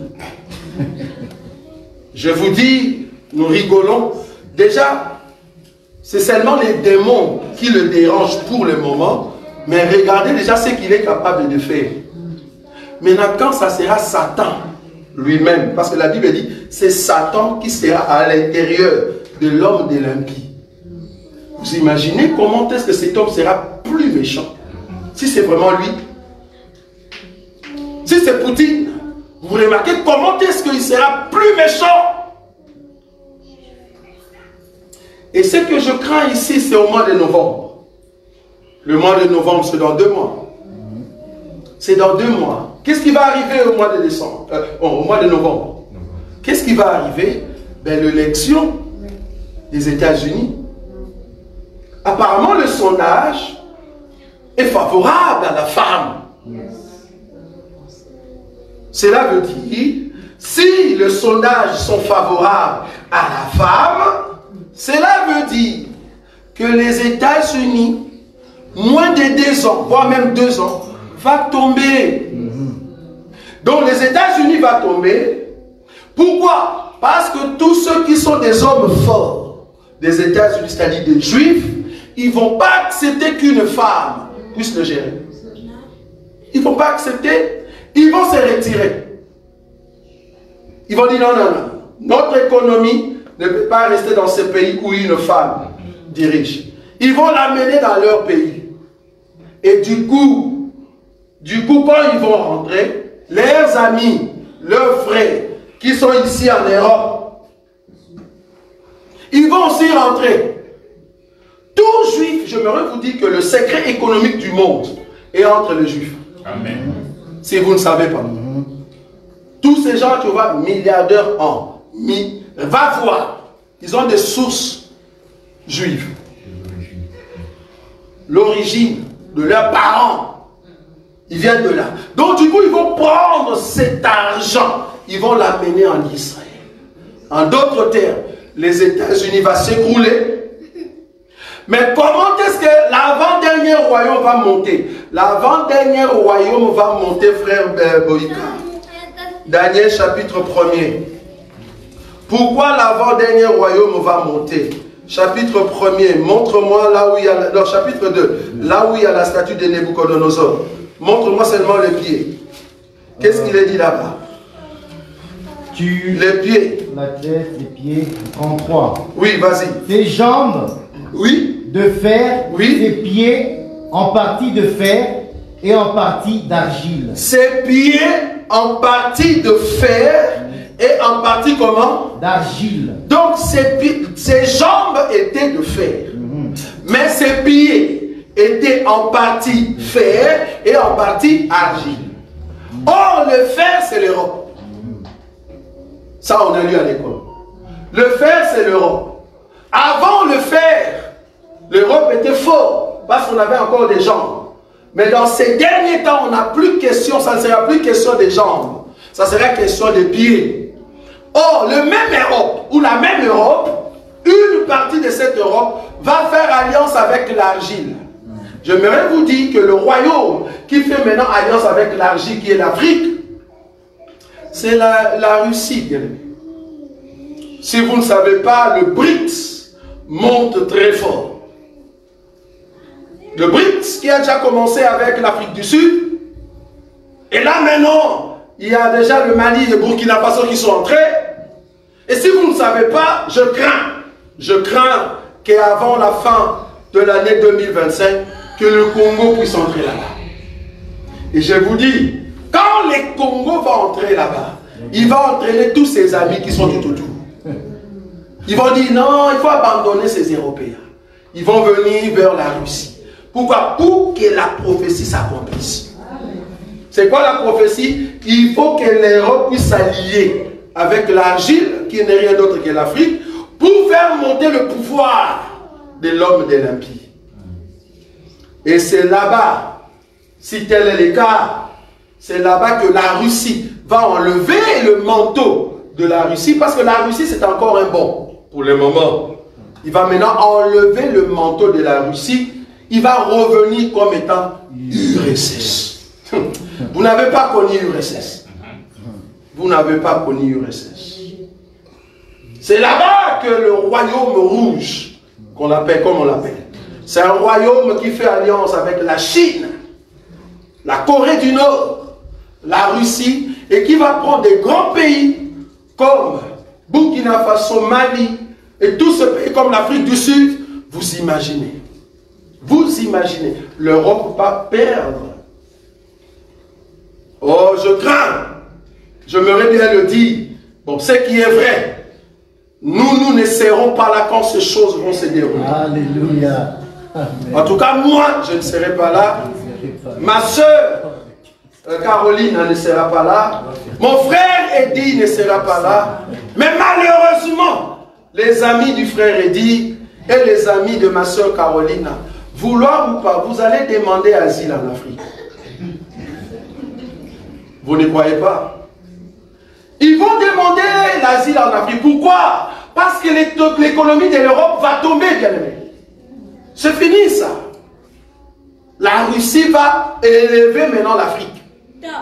A: Je vous dis, nous rigolons. Déjà, c'est seulement les démons qui le dérangent pour le moment. Mais regardez déjà ce qu'il est capable de faire. Maintenant, quand ça sera Satan lui-même, parce que la Bible dit, c'est Satan qui sera à l'intérieur de l'homme de l'impie. Vous imaginez comment est-ce que cet homme sera plus méchant? Si c'est vraiment lui. Si c'est Poutine, vous remarquez comment est-ce qu'il sera plus méchant? Et ce que je crains ici, c'est au mois de novembre. Le mois de novembre, c'est dans 2 mois. C'est dans 2 mois. Qu'est-ce qui va arriver au mois de décembre, au mois de novembre? Qu'est-ce qui va arriver? Ben, l'élection des États-Unis. Apparemment, le sondage est favorable à la femme. Cela veut dire, si les sondages sont favorables à la femme, cela veut dire que les États-Unis, moins de 2 ans, voire même 2 ans, va tomber. Donc les États-Unis vont tomber. Pourquoi? Parce que tous ceux qui sont des hommes forts des États-Unis, c'est-à-dire des Juifs, ils ne vont pas accepter qu'une femme puisse le gérer. Ils ne vont pas accepter. Ils vont se retirer. Ils vont dire non, non, non. Notre économie ne peut pas rester dans ce pays où une femme dirige. Ils vont l'amener dans leur pays. Et du coup, quand ils vont rentrer, leurs amis, leurs frères qui sont ici en Europe, ils vont aussi rentrer. Tout juif, j'aimerais vous dire que le secret économique du monde est entre les juifs.
B: Amen.
A: Si vous ne savez pas. Tous ces gens, tu vois, milliardaires va voir. Ils ont des sources juives. L'origine de leurs parents, ils viennent de là. Donc du coup, ils vont prendre cet argent, ils vont l'amener en Israël. En d'autres termes, les États-Unis vont s'écrouler. Mais comment est-ce que l'avant-dernier royaume va monter? L'avant-dernier royaume va monter, frère Boïka. Daniel chapitre 1er. Pourquoi l'avant-dernier royaume va monter? Chapitre 1er, montre-moi là où il y a... Non, chapitre 2, là où il y a la statue de Nebuchadnezzar. Montre-moi seulement les pieds. Qu'est-ce qu'il est dit là-bas? Les pieds.
D: La tête, les pieds, 33.
A: Oui, vas-y.
D: Ses jambes,
A: oui,
D: de fer,
A: oui.
D: Ses pieds, en partie de fer et en partie d'argile.
A: Ses pieds, en partie de fer et en partie comment? D'argile. Donc ses jambes étaient de fer. Mais ses pieds étaient en partie fer et en partie argile. Or, le fer, c'est l'Europe. Ça, on a lu à l'école. Le fer, c'est l'Europe. Avant le fer, l'Europe était fort parce qu'on avait encore des jambes. Mais dans ces derniers temps, on n'a plus question, ça ne sera plus question des jambes. Ça sera question des pieds. Or, le même Europe, ou la même Europe, une partie de cette Europe va faire alliance avec l'argile. J'aimerais vous dire que le royaume qui fait maintenant alliance avec l'argile, qui est l'Afrique, c'est la Russie, bien aimé. Si vous ne savez pas, le BRICS monte très fort. Le BRICS qui a déjà commencé avec l'Afrique du Sud. Et là maintenant, il y a déjà le Mali et le Burkina Faso qui sont entrés. Et si vous ne savez pas, je crains qu'avant la fin de l'année 2025, que le Congo puisse entrer là-bas. Et je vous dis, quand le Congo va entrer là-bas, il va entraîner tous ses amis qui sont tout autour. Ils vont dire non, il faut abandonner ces Européens. Ils vont venir vers la Russie. Pourquoi? Pour que la prophétie s'accomplisse. C'est quoi la prophétie? Il faut que l'Europe puisse s'allier avec l'Argile, qui n'est rien d'autre que l'Afrique, pour faire monter le pouvoir de l'homme de l'Empire. Et c'est là-bas, si tel est le cas, c'est là-bas que la Russie va enlever le manteau de la Russie, parce que la Russie c'est encore un bon pour le moment. Il va maintenant enlever le manteau de la Russie. Il va revenir comme étant URSS. Vous n'avez pas connu URSS. Vous n'avez pas connu URSS. C'est là-bas que le royaume rouge, qu'on l'appelle comme on l'appelle, c'est un royaume qui fait alliance avec la Chine, la Corée du Nord, la Russie, et qui va prendre des grands pays comme Burkina Faso, Mali, et tous ces pays comme l'Afrique du Sud. Vous imaginez, l'Europe va perdre. Oh, je crains, j'aimerais bien le dire. Bon, ce qui est vrai, nous ne serons pas là quand ces choses vont se dérouler.
D: Alléluia.
A: En tout cas, moi, je ne serai pas là. Ma soeur Caroline ne sera pas là. Mon frère Eddie ne sera pas là. Mais malheureusement, les amis du frère Eddie et les amis de ma soeur Caroline vouloir ou pas, vous allez demander asile en Afrique. Vous ne croyez pas? Ils vont demander l'asile en Afrique. Pourquoi? Parce que l'économie de l'Europe va tomber, bien aimé. C'est fini ça. La Russie va élever maintenant l'Afrique.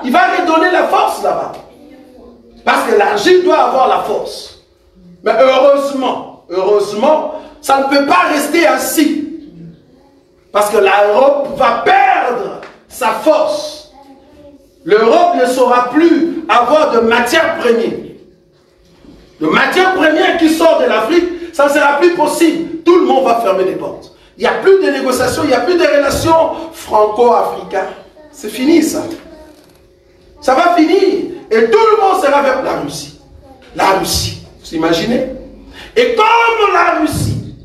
A: Il va lui donner la force là-bas. Parce que l'argile doit avoir la force. Mais heureusement, ça ne peut pas rester ainsi. Parce que l'Europe va perdre sa force. L'Europe ne saura plus avoir de matières premières. De matières premières qui sortent de l'Afrique, ça ne sera plus possible. Tout le monde va fermer les portes. Il n'y a plus de négociations, il n'y a plus de relations franco-africaines. C'est fini ça. Ça va finir. Et tout le monde sera vers la Russie. La Russie, vous imaginez? Et comme la Russie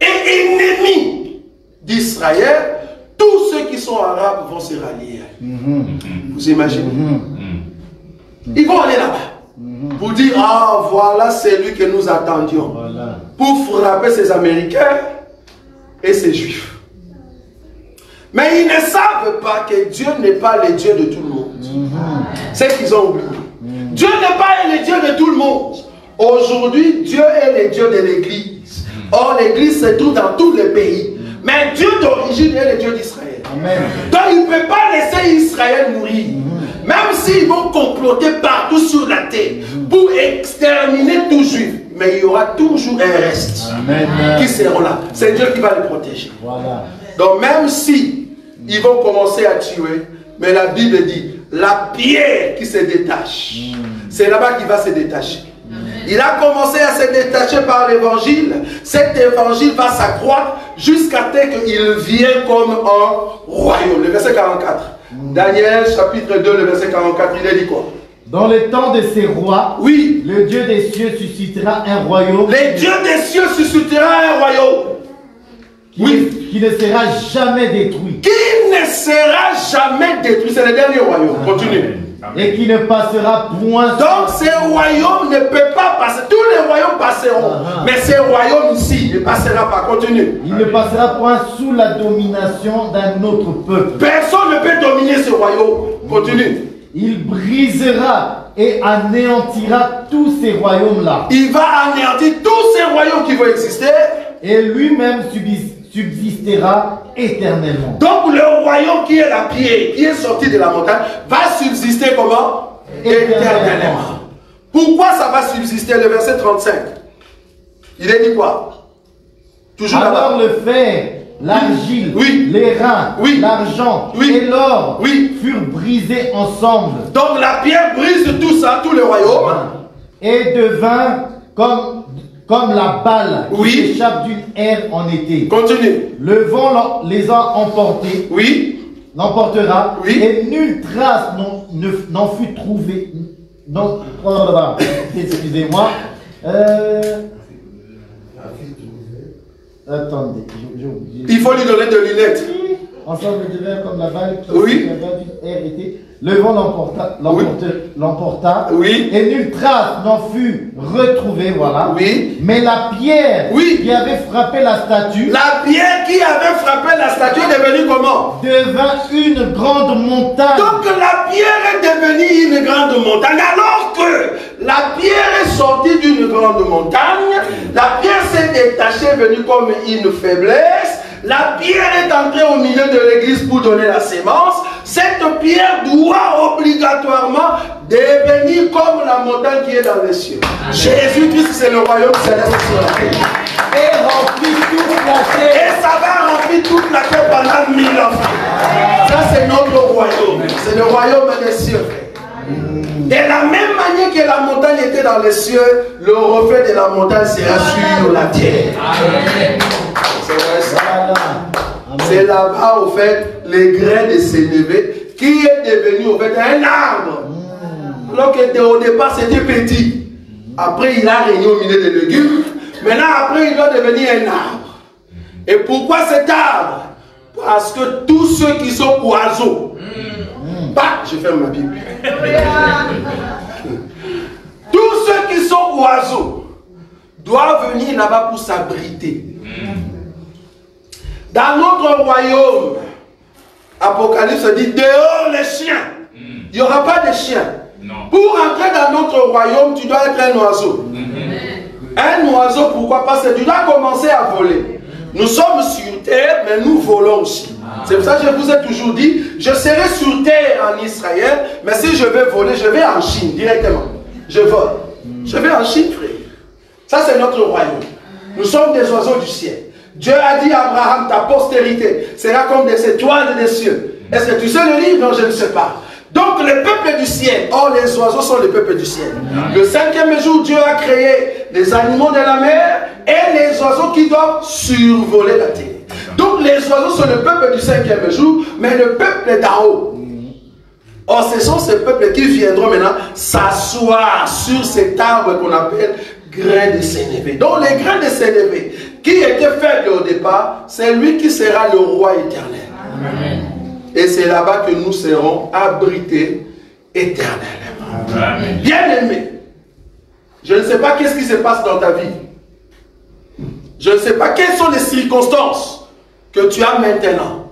A: est ennemie d'Israël, tous ceux qui sont arabes vont se rallier. Vous imaginez? Ils vont aller là-bas pour dire, ah voilà celui que nous attendions. Voilà. Pour frapper ces Américains et ces Juifs. Mais ils ne savent pas que Dieu n'est pas le Dieu de tout le monde. C'est ce qu'ils ont oublié. Dieu n'est pas le Dieu de tout le monde. Aujourd'hui, Dieu est le Dieu de l'Église. Or, l'Église se trouve dans tous les pays. Mais Dieu d'origine est le Dieu d'Israël. Donc, il ne peut pas laisser Israël mourir. Même s'ils vont comploter partout sur la terre pour exterminer tout juif. Mais il y aura toujours un reste qui seront là. C'est Dieu qui va les protéger. Voilà. Donc, même si ils vont commencer à tuer, mais la Bible dit, la pierre qui se détache, c'est là-bas qu'il va se détacher. Il a commencé à se détacher par l'évangile. Cet évangile va s'accroître jusqu'à ce qu'il vienne comme un royaume. Le verset 44. Daniel chapitre 2, le verset 44, il a dit quoi?
D: Dans le temps de ces rois,
A: oui,
D: le Dieu des cieux suscitera un royaume.
A: Le Dieu des cieux suscitera un royaume.
D: Qui ne sera jamais détruit.
A: Qui ne sera jamais détruit. C'est le dernier royaume. Continue.
D: Et qui ne passera point.
A: Donc ces royaumes ne peuvent pas passer. Tous les royaumes passeront. Mais ces royaumes ici ne passera pas. Continue.
D: Il ne passera point sous la domination d'un autre peuple.
A: Personne ne peut dominer ce royaume. Continue.
D: Il brisera et anéantira tous ces royaumes-là.
A: Il va anéantir tous ces royaumes qui vont exister.
D: Et lui-même subsistera éternellement.
A: Donc le royaume qui est la pierre, qui est sorti de la montagne, va subsister comment? Éternellement. Pourquoi ça va subsister? Le verset 35. Il est dit quoi? Toujours là-bas.
D: Alors le fer, l'argile, les reins, l'argent et l'or furent brisés ensemble.
A: Donc la pierre brise tout ça, tout le royaume.
D: Et devint comme la balle qui échappe d'une aire en été.
A: Continue.
D: Le vent les a emportés. L'emportera. Et nulle trace n'en fut trouvée. Excusez-moi. Attendez, j'ai oublié.
A: Il faut lui donner de lunettes.
D: Ensemble devint comme la balle qui échappa d'une aire été. Le vent l'emporta, et nulle trace n'en fut retrouvée, voilà. Mais la pierre qui avait frappé la statue, est devenue comment? Devint une grande montagne.
A: Donc la pierre est devenue une grande montagne, alors que la pierre est sortie d'une grande montagne, la pierre s'est détachée, venue comme une faiblesse. La pierre est entrée au milieu de l'église pour donner la sémence. Cette pierre doit obligatoirement devenir comme la montagne qui est dans les cieux. Jésus-Christ, c'est le royaume céleste sur la terre.
D: Et remplit toute la terre.
A: Et ça va remplir toute la terre pendant 1000 ans. Ça, c'est notre royaume. C'est le royaume des cieux. De la même manière que la montagne était dans les cieux, le reflet de la montagne sera sur la terre. Amen. C'est là-bas, au fait, les grains de sénévé qui est devenu, au fait, un arbre. Alors que au départ, c'était petit. Après, il a régné au milieu des légumes. Maintenant, après, il doit devenir un arbre. Et pourquoi cet arbre? Parce que tous ceux qui sont oiseaux, je ferme ma Bible. Tous ceux qui sont oiseaux doivent venir là-bas pour s'abriter. Dans notre royaume, Apocalypse dit dehors les chiens. Il n'y aura pas de chiens.
B: Non.
A: Pour entrer dans notre royaume, tu dois être un oiseau. Un oiseau, pourquoi? Parce que tu dois commencer à voler. Nous sommes sur terre, mais nous volons aussi. C'est pour ça que je vous ai toujours dit, je serai sur terre en Israël, mais si je vais voler, je vais en Chine directement. Je vole. Je vais en Chine, frère. Ça, c'est notre royaume. Nous sommes des oiseaux du ciel. Dieu a dit à Abraham, ta postérité sera comme des étoiles des cieux. Est-ce que tu sais le livre? Non, je ne sais pas. Donc, le peuple du ciel, or les oiseaux sont le peuple du ciel. Le 5e jour, Dieu a créé les animaux de la mer et les oiseaux qui doivent survoler la terre. Donc, les oiseaux sont le peuple du 5e jour, mais le peuple d'en haut. Or, ce sont ces peuples qui viendront maintenant s'asseoir sur cet arbre qu'on appelle grain de sénévé. Donc, les grains de sénévé, qui était faible au départ, c'est lui qui sera le roi éternel. Amen. Et c'est là-bas que nous serons abrités éternellement. Bien-aimé, je ne sais pas qu'est-ce qui se passe dans ta vie. Je ne sais pas quelles sont les circonstances que tu as maintenant.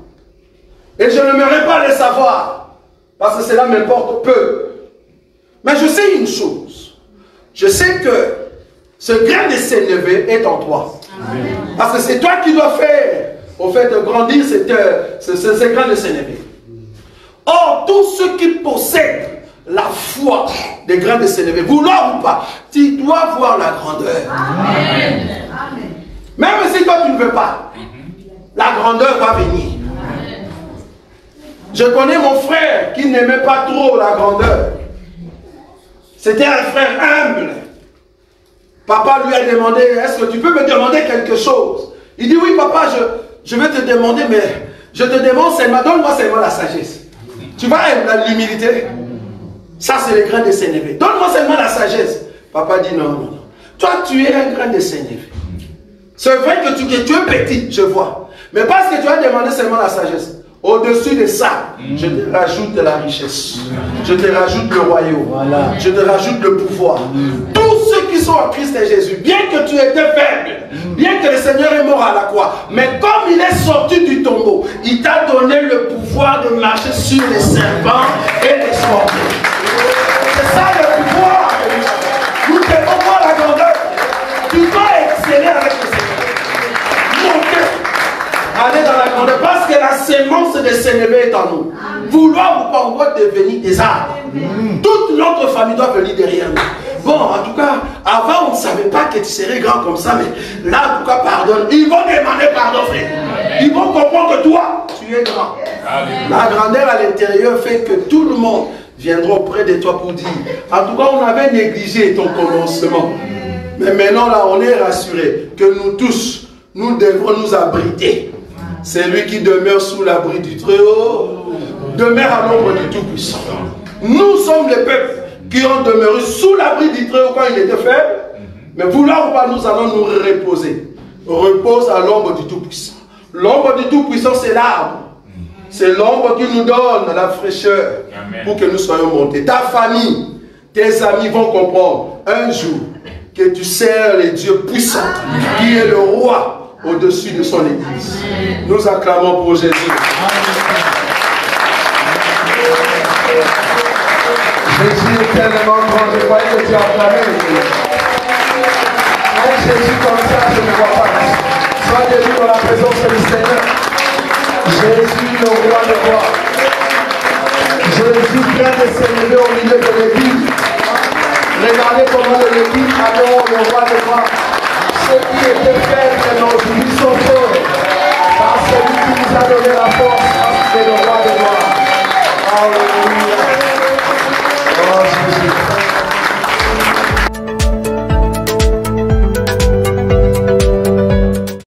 A: Et je n'aimerais pas les savoir, parce que cela m'importe peu. Mais je sais une chose. Je sais que ce grain de sénévé est en toi. Amen. Parce que c'est toi qui dois faire au fait de grandir ces grains de sénévé. Or, tous ceux qui possèdent la foi des grains de sénévé, vouloir ou pas, tu dois voir la grandeur. Amen. Même si toi tu ne veux pas, la grandeur va venir. Amen. Je connais mon frère qui n'aimait pas trop la grandeur. C'était un frère humble. Papa lui a demandé, est-ce que tu peux me demander quelque chose? Il dit, oui papa, je vais te demander, mais je te demande seulement, donne-moi seulement la sagesse. Tu vois l'humilité? Ça c'est le grain de sénévé. Donne-moi seulement la sagesse. Papa dit, non, non, non. Toi tu es un grain de sénévé. C'est vrai que tu es petit, je vois. Mais parce que tu as demandé seulement la sagesse. Au-dessus de ça, je te rajoute de la richesse. Je te rajoute le royaume. Voilà. Je te rajoute le pouvoir. Tous ceux qui sont en Christ et Jésus, bien que tu étais faible, bien que le Seigneur est mort à la croix, mais comme il est sorti du tombeau, il t'a donné le pouvoir de marcher sur les serpents et les scorpions. C'est ça le pouvoir. Nous devons voir la grandeur. Tu dois exceller avec le Seigneur. Aller dans la grandeur, parce que la sémence de sénévé est en nous. Vouloir ou pas, on doit devenir des arbres. Toute notre famille doit venir derrière nous. Bon, en tout cas, avant on ne savait pas que tu serais grand comme ça, mais là, en tout cas, pardonne. Ils vont demander pardon, frère. Ils vont comprendre que toi, tu es grand. La grandeur à l'intérieur fait que tout le monde viendra auprès de toi pour dire, en tout cas, on avait négligé ton commencement. Mais maintenant, là, on est rassuré que nous tous, nous devrons nous abriter. C'est lui qui demeure sous l'abri du Très-Haut, demeure à l'ombre du Tout-Puissant. Nous sommes les peuples qui ont demeuré sous l'abri du Très-Haut quand il était faible, mais vouloir ou pas, nous allons nous reposer. Repose à l'ombre du Tout-Puissant. L'ombre du Tout-Puissant, c'est l'arbre. C'est l'ombre qui nous donne la fraîcheur pour que nous soyons montés. Ta famille, tes amis vont comprendre un jour que tu sers les dieux puissants, qui est le roi au-dessus de son église. Nous acclamons pour Jésus.
E: Jésus est tellement grand, je croyais que tu as acclamé. Un Jésus comme ça, je ne vois pas. Sois debout dans la présence du Seigneur. Jésus, le roi de rois. Jésus vient de s'élever au milieu de l'église. Regardez comment l'église adore le roi de rois. Ceux qui étaient faibles et non